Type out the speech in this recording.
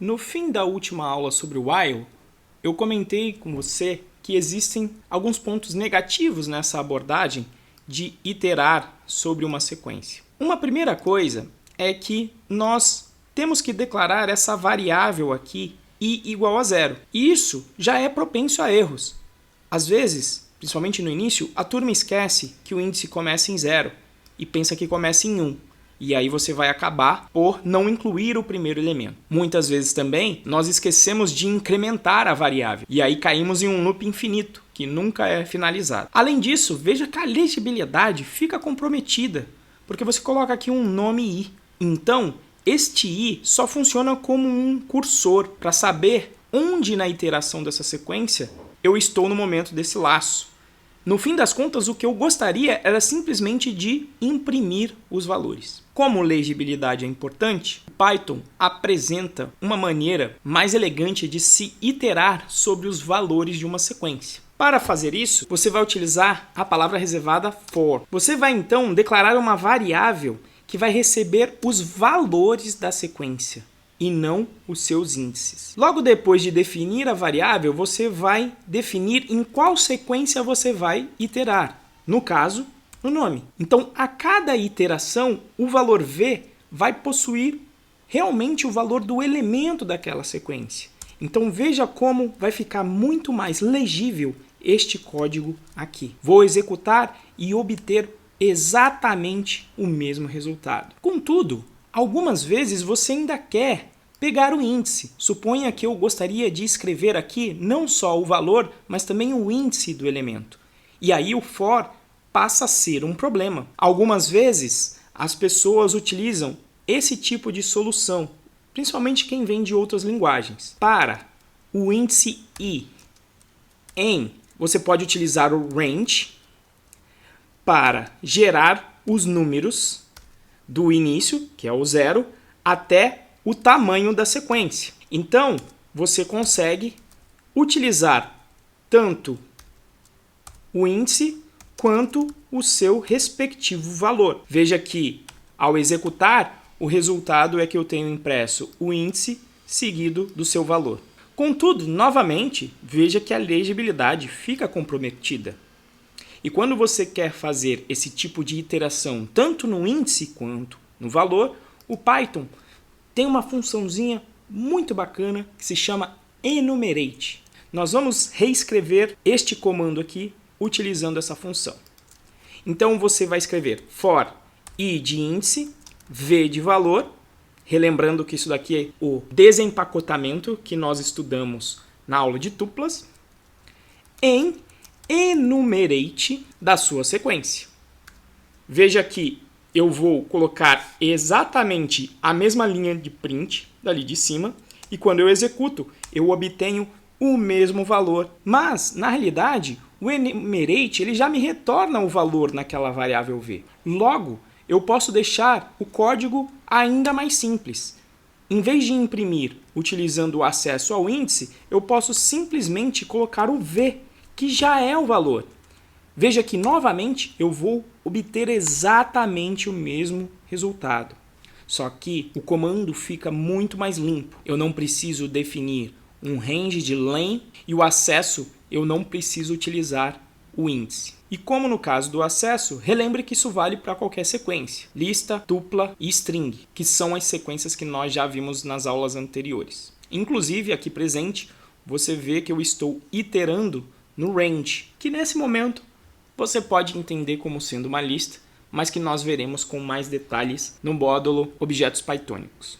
No fim da última aula sobre o while, eu comentei com você que existem alguns pontos negativos nessa abordagem de iterar sobre uma sequência. Uma primeira coisa é que nós temos que declarar essa variável aqui i igual a zero. E isso já é propenso a erros. Às vezes, principalmente no início, a turma esquece que o índice começa em zero e pensa que começa em 1. E aí você vai acabar por não incluir o primeiro elemento. Muitas vezes também nós esquecemos de incrementar a variável. E aí caímos em um loop infinito, que nunca é finalizado. Além disso, veja que a legibilidade fica comprometida, porque você coloca aqui um nome i. Então, este i só funciona como um cursor para saber onde na iteração dessa sequência eu estou no momento desse laço. No fim das contas, o que eu gostaria era simplesmente de imprimir os valores. Como legibilidade é importante, o Python apresenta uma maneira mais elegante de se iterar sobre os valores de uma sequência. Para fazer isso, você vai utilizar a palavra reservada for. Você vai então declarar uma variável que vai receber os valores da sequência e não os seus índices. Logo depois de definir a variável, você vai definir em qual sequência você vai iterar. No caso, no nome. Então, a cada iteração, o valor v vai possuir realmente o valor do elemento daquela sequência. Então, veja como vai ficar muito mais legível este código aqui. Vou executar e obter exatamente o mesmo resultado. Contudo, algumas vezes você ainda quer pegar o índice. Suponha que eu gostaria de escrever aqui não só o valor, mas também o índice do elemento. E aí o for passa a ser um problema. Algumas vezes as pessoas utilizam esse tipo de solução, principalmente quem vem de outras linguagens. Para o índice i em, você pode utilizar o range para gerar os números do início, que é o 0, até o tamanho da sequência. Então, você consegue utilizar tanto o índice quanto o seu respectivo valor. Veja que, ao executar, o resultado é que eu tenho impresso o índice seguido do seu valor. Contudo, novamente, veja que a legibilidade fica comprometida. E quando você quer fazer esse tipo de iteração tanto no índice quanto no valor, o Python tem uma funçãozinha muito bacana que se chama enumerate. Nós vamos reescrever este comando aqui utilizando essa função. Então você vai escrever for i de índice, v de valor, relembrando que isso daqui é o desempacotamento que nós estudamos na aula de tuplas, em enumerate da sua sequência. Veja que eu vou colocar exatamente a mesma linha de print dali de cima e quando eu executo, eu obtenho o mesmo valor. Mas, na realidade, o enumerate ele já me retorna o valor naquela variável v. Logo, eu posso deixar o código ainda mais simples. Em vez de imprimir utilizando o acesso ao índice, eu posso simplesmente colocar o v, que já é o valor. Veja que, novamente, eu vou obter exatamente o mesmo resultado. Só que o comando fica muito mais limpo. Eu não preciso definir um range de len e o acesso eu não preciso utilizar o índice. E como no caso do acesso, relembre que isso vale para qualquer sequência. Lista, tupla e string, que são as sequências que nós já vimos nas aulas anteriores. Inclusive, aqui presente, você vê que eu estou iterando no range, que nesse momento você pode entender como sendo uma lista, mas que nós veremos com mais detalhes no módulo Objetos Pythônicos.